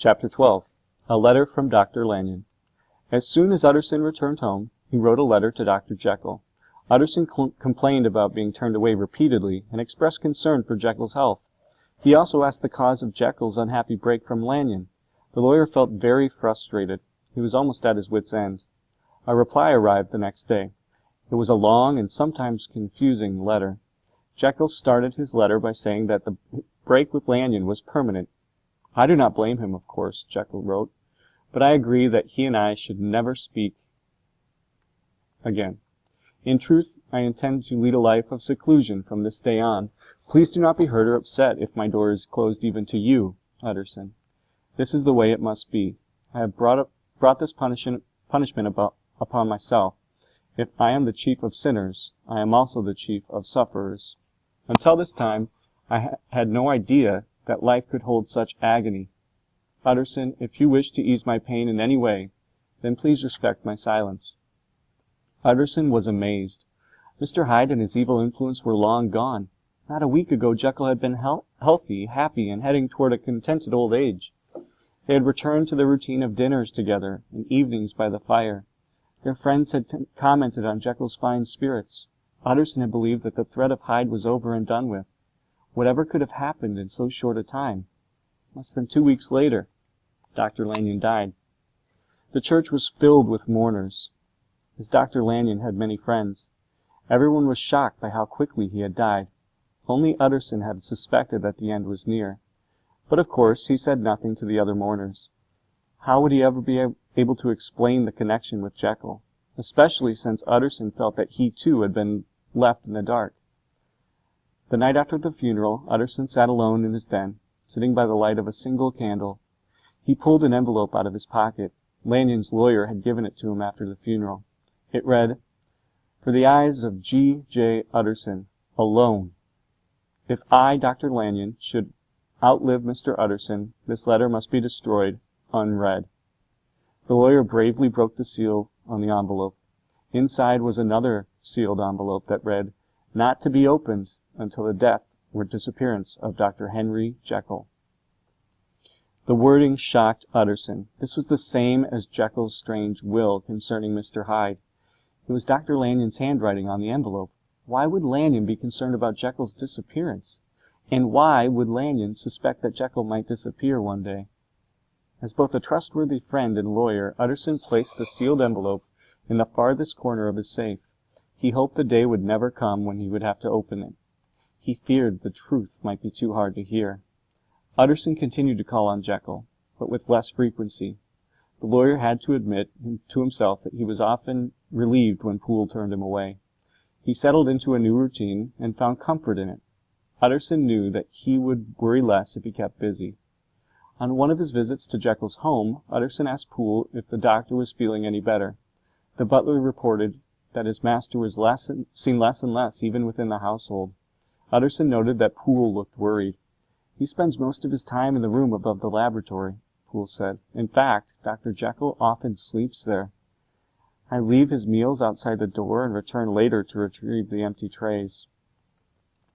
Chapter 12. A Letter from Dr. Lanyon. As soon as Utterson returned home, he wrote a letter to Dr. Jekyll. Utterson complained about being turned away repeatedly and expressed concern for Jekyll's health. He also asked the cause of Jekyll's unhappy break from Lanyon. The lawyer felt very frustrated. He was almost at his wits' end. A reply arrived the next day. It was a long and sometimes confusing letter. Jekyll started his letter by saying that the break with Lanyon was permanent. "I do not blame him, of course," Jekyll wrote, "but I agree that he and I should never speak again. In truth, I intend to lead a life of seclusion from this day on. Please do not be hurt or upset if my door is closed even to you, Utterson. This is the way it must be. I have brought this punishment upon myself. If I am the chief of sinners, I am also the chief of sufferers. Until this time, I had no idea that life could hold such agony. Utterson, if you wish to ease my pain in any way, then please respect my silence." Utterson was amazed. Mr. Hyde and his evil influence were long gone. Not a week ago Jekyll had been healthy, happy, and heading toward a contented old age. They had returned to the routine of dinners together and evenings by the fire. Their friends had commented on Jekyll's fine spirits. Utterson had believed that the threat of Hyde was over and done with. Whatever could have happened in so short a time? Less than 2 weeks later, Dr. Lanyon died. The church was filled with mourners, as Dr. Lanyon had many friends. Everyone was shocked by how quickly he had died. Only Utterson had suspected that the end was near. But of course he said nothing to the other mourners. How would he ever be able to explain the connection with Jekyll, especially since Utterson felt that he too had been left in the dark? The night after the funeral, Utterson sat alone in his den, sitting by the light of a single candle. He pulled an envelope out of his pocket. Lanyon's lawyer had given it to him after the funeral. It read, "For the eyes of G. J. Utterson, alone. If I, Dr. Lanyon, should outlive Mr. Utterson, this letter must be destroyed, unread." The lawyer bravely broke the seal on the envelope. Inside was another sealed envelope that read, "Not to be opened until the death or disappearance of Dr. Henry Jekyll." The wording shocked Utterson. This was the same as Jekyll's strange will concerning Mr. Hyde. It was Dr. Lanyon's handwriting on the envelope. Why would Lanyon be concerned about Jekyll's disappearance? And why would Lanyon suspect that Jekyll might disappear one day? As both a trustworthy friend and lawyer, Utterson placed the sealed envelope in the farthest corner of his safe. He hoped the day would never come when he would have to open it. He feared the truth might be too hard to hear. Utterson continued to call on Jekyll, but with less frequency. The lawyer had to admit to himself that he was often relieved when Poole turned him away. He settled into a new routine and found comfort in it. Utterson knew that he would worry less if he kept busy. On one of his visits to Jekyll's home, Utterson asked Poole if the doctor was feeling any better. The butler reported that his master was seen less and less even within the household. Utterson noted that Poole looked worried. "He spends most of his time in the room above the laboratory," Poole said. "In fact, Dr. Jekyll often sleeps there. I leave his meals outside the door and return later to retrieve the empty trays."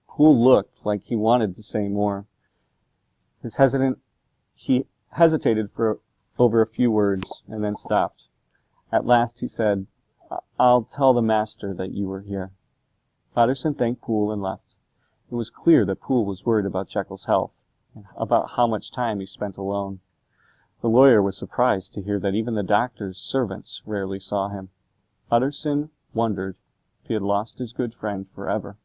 Poole looked like he wanted to say more. He hesitated for over a few words and then stopped. At last he said, "I'll tell the master that you were here." Utterson thanked Poole and left. It was clear that Poole was worried about Jekyll's health and about how much time he spent alone. The lawyer was surprised to hear that even the doctor's servants rarely saw him. Utterson wondered if he had lost his good friend forever.